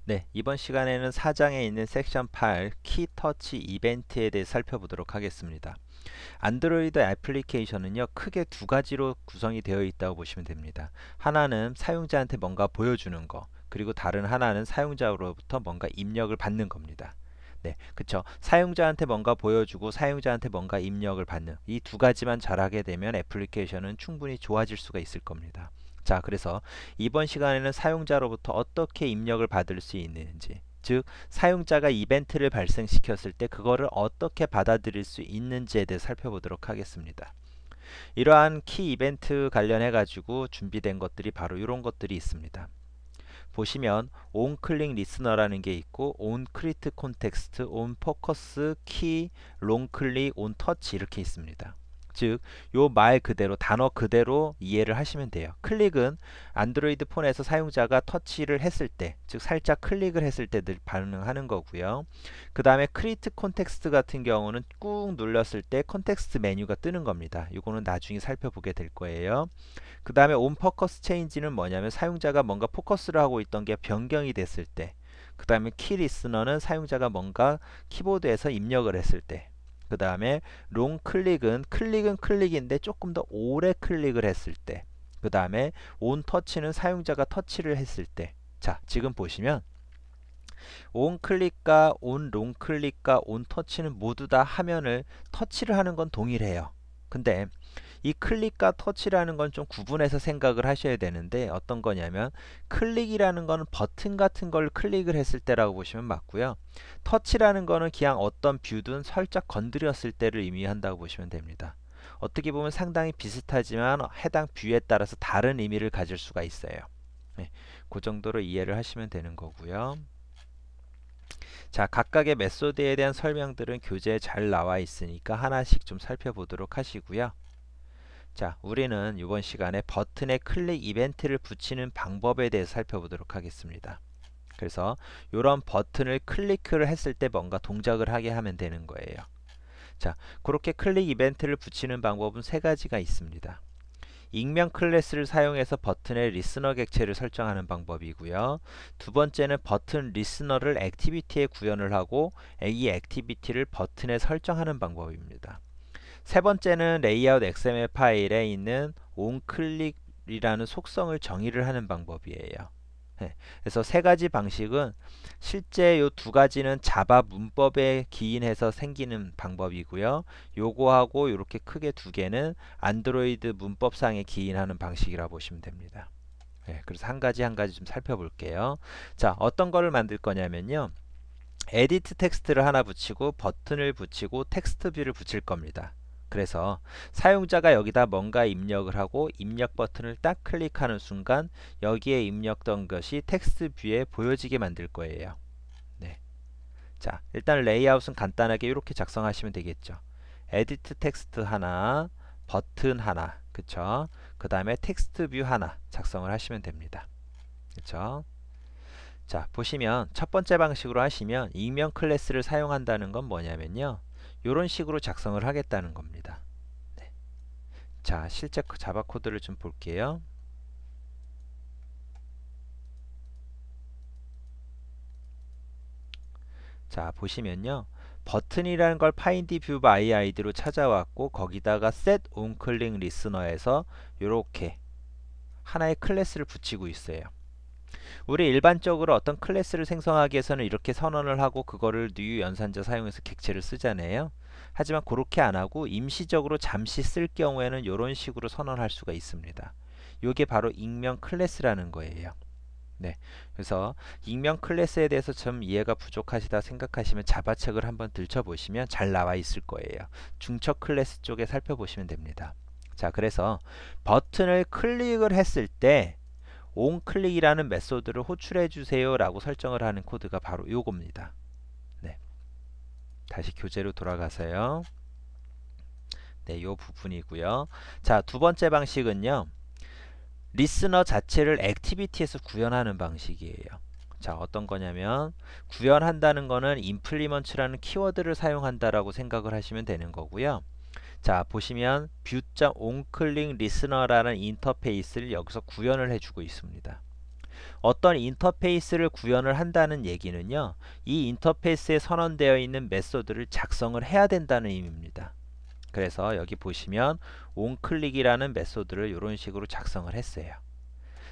네, 이번 시간에는 4장에 있는 섹션 8 키 터치 이벤트에 대해 살펴보도록 하겠습니다. 안드로이드 애플리케이션은요, 크게 두 가지로 구성이 되어 있다고 보시면 됩니다. 하나는 사용자한테 뭔가 보여주는 거, 그리고 다른 하나는 사용자로부터 뭔가 입력을 받는 겁니다. 네, 그쵸. 사용자한테 뭔가 보여주고 사용자한테 뭔가 입력을 받는 이 두 가지만 잘하게 되면 애플리케이션은 충분히 좋아질 수가 있을 겁니다. 자, 그래서 이번 시간에는 사용자로부터 어떻게 입력을 받을 수 있는지, 즉 사용자가 이벤트를 발생시켰을 때 그거를 어떻게 받아들일 수 있는지에 대해 살펴보도록 하겠습니다. 이러한 키 이벤트 관련해 가지고 준비된 것들이 바로 이런 것들이 있습니다. 보시면 on 클릭 리스너라는 게 있고 on 크리트 콘텍스트, on 포커스, 키, 롱 클릭, on 터치 이렇게 있습니다. 즉, 요 말 그대로 단어 그대로 이해를 하시면 돼요. 클릭은 안드로이드 폰에서 사용자가 터치를 했을 때, 즉 살짝 클릭을 했을 때 늘 반응하는 거고요. 그 다음에 크리트 콘텍스트 같은 경우는 꾹 눌렀을 때 컨텍스트 메뉴가 뜨는 겁니다. 이거는 나중에 살펴보게 될 거예요. 그 다음에 on focus change는 뭐냐면 사용자가 뭔가 포커스를 하고 있던 게 변경이 됐을 때, 그 다음에 키 리스너는 사용자가 뭔가 키보드에서 입력을 했을 때, 그 다음에 롱 클릭은 클릭인데 조금 더 오래 클릭을 했을 때, 그 다음에 온 터치는 사용자가 터치를 했을 때. 자, 지금 보시면 온 클릭과 온 롱 클릭과 온 터치는 모두 다 화면을 터치를 하는 건 동일해요. 근데 이 클릭과 터치라는 건 좀 구분해서 생각을 하셔야 되는데 어떤 거냐면 클릭이라는 거는 버튼 같은 걸 클릭을 했을 때라고 보시면 맞고요. 터치라는 거는 그냥 어떤 뷰든 살짝 건드렸을 때를 의미한다고 보시면 됩니다. 어떻게 보면 상당히 비슷하지만 해당 뷰에 따라서 다른 의미를 가질 수가 있어요. 네, 그 정도로 이해를 하시면 되는 거고요. 자, 각각의 메소드에 대한 설명들은 교재에 잘 나와 있으니까 하나씩 좀 살펴보도록 하시고요. 자, 우리는 이번 시간에 버튼에 클릭 이벤트를 붙이는 방법에 대해서 살펴보도록 하겠습니다. 그래서 이런 버튼을 클릭을 했을 때 뭔가 동작을 하게 하면 되는 거예요. 자, 그렇게 클릭 이벤트를 붙이는 방법은 세 가지가 있습니다. 익명 클래스를 사용해서 버튼의 리스너 객체를 설정하는 방법이고요. 두 번째는 버튼 리스너를 액티비티에 구현을 하고 이 액티비티를 버튼에 설정하는 방법입니다. 세 번째는 레이아웃 XML 파일에 있는 onClick이라는 속성을 정의를 하는 방법이에요. 네, 그래서 세 가지 방식은 실제 요 두 가지는 자바 문법에 기인해서 생기는 방법이고요. 요거하고 이렇게 크게 두 개는 안드로이드 문법상에 기인하는 방식이라 보시면 됩니다. 네, 그래서 한 가지 한 가지 좀 살펴볼게요. 자, 어떤 거를 만들 거냐면요. 에디트 텍스트를 하나 붙이고 버튼을 붙이고 텍스트 뷰를 붙일 겁니다. 그래서 사용자가 여기다 뭔가 입력을 하고 입력 버튼을 딱 클릭하는 순간 여기에 입력된 것이 텍스트 뷰에 보여지게 만들 거예요. 네. 자, 일단 레이아웃은 간단하게 이렇게 작성하시면 되겠죠. 에디트 텍스트 하나, 버튼 하나, 그쵸? 그 다음에 텍스트 뷰 하나 작성을 하시면 됩니다. 그쵸? 자, 보시면 첫 번째 방식으로 하시면 익명 클래스를 사용한다는 건 뭐냐면요. 이런 식으로 작성을 하겠다는 겁니다. 네. 자, 실제 자바 코드를 좀 볼게요. 자, 보시면요. 버튼이라는 걸 find view by id로 찾아왔고 거기다가 set on click listener에서 이렇게 하나의 클래스를 붙이고 있어요. 우리 일반적으로 어떤 클래스를 생성하기 위해서는 이렇게 선언을 하고 그거를 new 연산자 사용해서 객체를 쓰잖아요. 하지만 그렇게 안 하고 임시적으로 잠시 쓸 경우에는 이런 식으로 선언할 수가 있습니다. 이게 바로 익명 클래스라는 거예요. 네, 그래서 익명 클래스에 대해서 좀 이해가 부족하시다 생각하시면 자바책을 한번 들춰보시면 잘 나와 있을 거예요. 중첩 클래스 쪽에 살펴보시면 됩니다. 자, 그래서 버튼을 클릭을 했을 때 onClick이라는 메소드를 호출해 주세요 라고 설정을 하는 코드가 바로 요겁니다. 네, 다시 교재로 돌아가서요. 네, 요 부분이고요. 자, 두 번째 방식은요. 리스너 자체를 액티비티에서 구현하는 방식이에요. 자, 어떤 거냐면 구현한다는 거는 implement라는 키워드를 사용한다라고 생각을 하시면 되는 거고요. 자, 보시면 view.onClickListener라는 인터페이스를 여기서 구현을 해주고 있습니다. 어떤 인터페이스를 구현을 한다는 얘기는요, 이 인터페이스에 선언되어 있는 메소드를 작성을 해야 된다는 의미입니다. 그래서 여기 보시면 onClick이라는 메소드를 이런 식으로 작성을 했어요.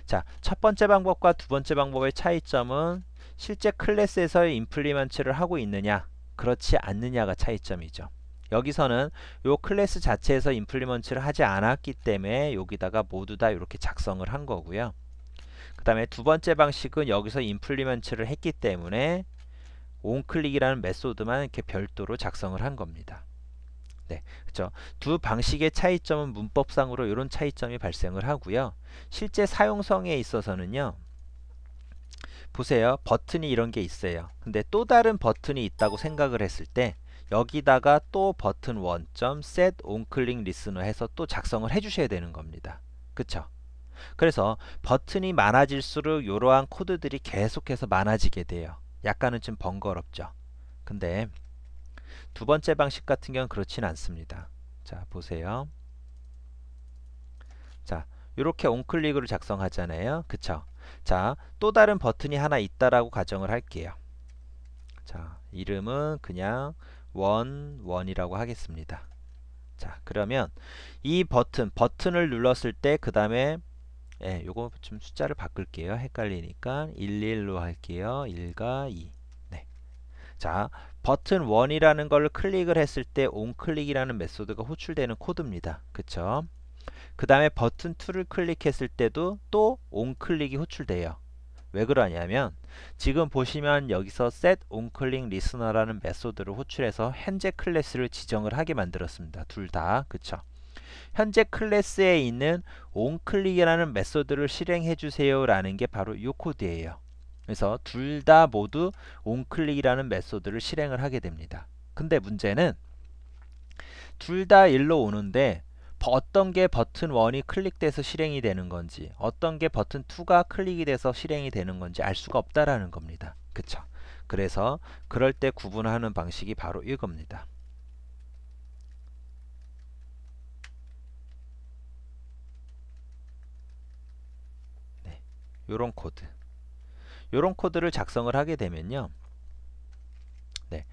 자, 첫 번째 방법과 두 번째 방법의 차이점은 실제 클래스에서의 임플리먼트를 하고 있느냐, 그렇지 않느냐가 차이점이죠. 여기서는 요 클래스 자체에서 임플리먼트를 하지 않았기 때문에 여기다가 모두 다 이렇게 작성을 한 거고요. 그 다음에 두 번째 방식은 여기서 임플리먼트를 했기 때문에 onClick이라는 메소드만 이렇게 별도로 작성을 한 겁니다. 네, 그렇죠. 두 방식의 차이점은 문법상으로 이런 차이점이 발생을 하고요. 실제 사용성에 있어서는요. 보세요. 버튼이 이런 게 있어요. 근데 또 다른 버튼이 있다고 생각을 했을 때 여기다가 또 버튼 1.set onClick listener 해서 또 작성을 해주셔야 되는 겁니다. 그쵸? 그래서 버튼이 많아질수록 이러한 코드들이 계속해서 많아지게 돼요. 약간은 좀 번거롭죠. 근데 두 번째 방식 같은 경우는 그렇진 않습니다. 자, 보세요. 자, 이렇게 onClick으로 작성하잖아요. 그쵸? 자, 또 다른 버튼이 하나 있다라고 가정을 할게요. 자, 이름은 그냥 원이라고 하겠습니다. 자, 그러면 이 버튼을 눌렀을 때 그 다음에 요거 좀 숫자를 바꿀게요. 헷갈리니까 11로 할게요. 1과 2. 네. 자, 버튼 1이라는 걸 클릭을 했을 때 onClick이라는 메소드가 호출되는 코드입니다. 그쵸? 그 다음에 버튼 2를 클릭했을 때도 또 onClick이 호출돼요. 왜 그러냐면 지금 보시면 여기서 set onClick listener라는 메소드를 호출해서 현재 클래스를 지정을 하게 만들었습니다. 둘 다. 그쵸? 현재 클래스에 있는 onClick이라는 메소드를 실행해 주세요 라는 게 바로 이 코드예요. 그래서 둘 다 모두 onClick이라는 메소드를 실행을 하게 됩니다. 근데 문제는 둘 다 일로 오는데 어떤 게 버튼 1이 클릭돼서 실행이 되는 건지 어떤 게 버튼 2가 클릭이 돼서 실행이 되는 건지 알 수가 없다라는 겁니다. 그쵸? 그래서 그럴 때 구분하는 방식이 바로 이겁니다. 네, 요런 코드. 요런 코드를 작성을 하게 되면요. 네,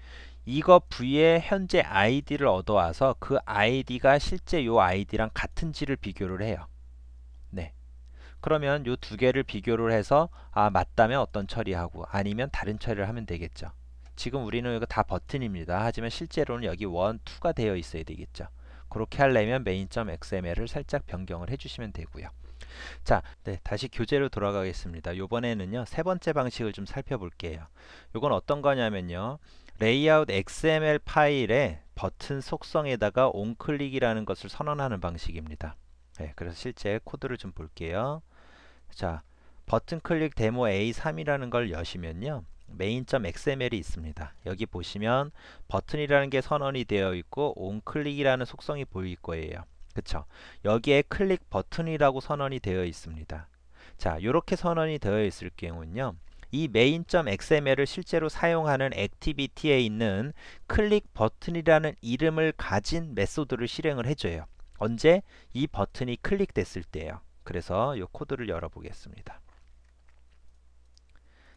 이거 V의 현재 ID를 얻어와서 그 ID가 실제 요 ID랑 같은지를 비교를 해요. 네. 그러면 요 두 개를 비교를 해서 맞다면 어떤 처리하고 아니면 다른 처리를 하면 되겠죠. 지금 우리는 이거 다 버튼입니다. 하지만 실제로는 여기 1, 2가 되어 있어야 되겠죠. 그렇게 하려면 main.xml을 살짝 변경을 해주시면 되고요. 자, 네, 다시 교재로 돌아가겠습니다. 요번에는요, 세 번째 방식을 좀 살펴볼게요. 요건 어떤 거냐면요, 레이아웃 XML 파일에 버튼 속성에다가 onClick이라는 것을 선언하는 방식입니다. 네, 그래서 실제 코드를 좀 볼게요. 자, 버튼 클릭 데모 A3이라는 걸 여시면요. main.xml이 있습니다. 여기 보시면 버튼이라는 게 선언이 되어 있고 onClick이라는 속성이 보일 거예요. 그쵸? 여기에 클릭 버튼이라고 선언이 되어 있습니다. 자, 이렇게 선언이 되어 있을 경우는요. 이 main.xml을 실제로 사용하는 액티비티에 있는 클릭 버튼이라는 이름을 가진 메소드를 실행을 해줘요. 언제? 이 버튼이 클릭됐을 때예요. 그래서 이 코드를 열어보겠습니다.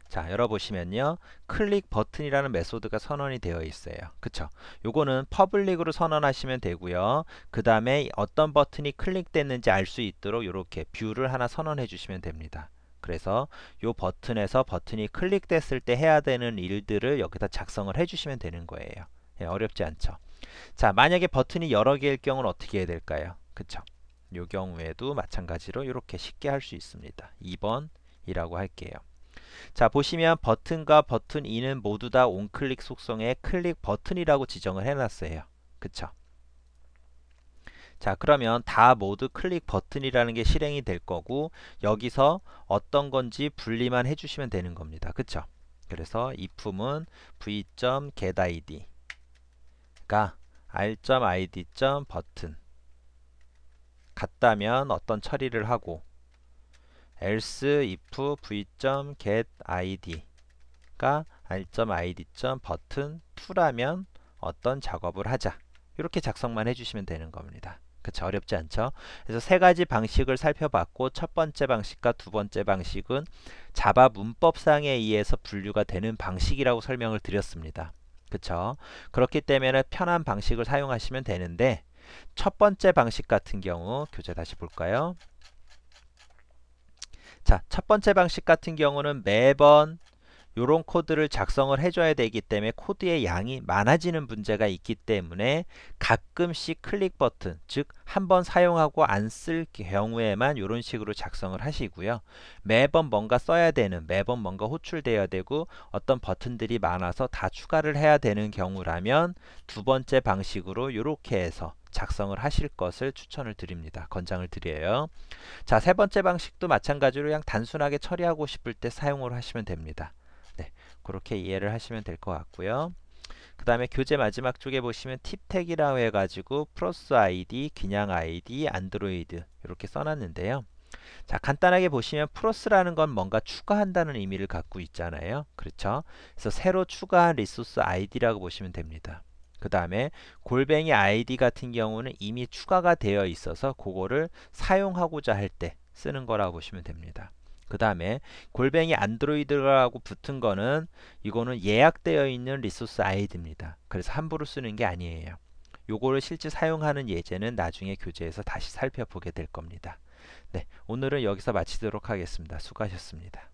자, 열어보시면요. 클릭 버튼이라는 메소드가 선언이 되어 있어요. 그쵸? 요거는 퍼블릭으로 선언하시면 되고요. 그 다음에 어떤 버튼이 클릭됐는지 알 수 있도록 이렇게 뷰를 하나 선언해 주시면 됩니다. 그래서 요 버튼에서 버튼이 클릭됐을 때 해야 되는 일들을 여기다 작성을 해 주시면 되는 거예요. 예, 어렵지 않죠? 자, 만약에 버튼이 여러 개일 경우는 어떻게 해야 될까요? 그쵸? 요 경우에도 마찬가지로 이렇게 쉽게 할 수 있습니다. 2번이라고 할게요. 자, 보시면 버튼과 버튼 2는 모두 다 onClick 속성에 클릭 버튼이라고 지정을 해놨어요. 그쵸? 자, 그러면 다 모두 클릭 버튼이라는 게 실행이 될 거고 여기서 어떤 건지 분리만 해주시면 되는 겁니다. 그쵸? 그래서 if은 v.getId가 r.id.button 같다면 어떤 처리를 하고 else if v.getId가 r.id.button2라면 어떤 작업을 하자. 이렇게 작성만 해주시면 되는 겁니다. 그쵸, 어렵지 않죠? 그래서 세 가지 방식을 살펴봤고 첫 번째 방식과 두 번째 방식은 자바 문법상에 의해서 분류가 되는 방식이라고 설명을 드렸습니다. 그쵸? 그렇기 때문에 편한 방식을 사용하시면 되는데 첫 번째 방식 같은 경우 교재 다시 볼까요? 자, 첫 번째 방식 같은 경우는 매번 요런 코드를 작성을 해줘야 되기 때문에 코드의 양이 많아지는 문제가 있기 때문에 가끔씩 클릭 버튼, 즉 한번 사용하고 안 쓸 경우에만 이런 식으로 작성을 하시고요. 매번 뭔가 써야 되는, 매번 뭔가 호출돼야 되고 어떤 버튼들이 많아서 다 추가를 해야 되는 경우라면 두 번째 방식으로 이렇게 해서 작성을 하실 것을 추천을 드립니다. 권장을 드려요. 자, 세 번째 방식도 마찬가지로 그냥 단순하게 처리하고 싶을 때 사용을 하시면 됩니다. 네, 그렇게 이해를 하시면 될 것 같고요. 그 다음에 교재 마지막 쪽에 보시면 팁택이라고 해가지고 플러스 아이디, 그냥 아이디, 안드로이드 이렇게 써놨는데요. 자, 간단하게 보시면 플러스라는 건 뭔가 추가한다는 의미를 갖고 있잖아요. 그렇죠? 그래서 새로 추가한 리소스 아이디라고 보시면 됩니다. 그 다음에 골뱅이 아이디 같은 경우는 이미 추가가 되어 있어서 그거를 사용하고자 할 때 쓰는 거라고 보시면 됩니다. 그 다음에 골뱅이 안드로이드라고 붙은 거는 이거는 예약되어 있는 리소스 아이디입니다. 그래서 함부로 쓰는 게 아니에요. 요거를 실제 사용하는 예제는 나중에 교재에서 다시 살펴보게 될 겁니다. 네, 오늘은 여기서 마치도록 하겠습니다. 수고하셨습니다.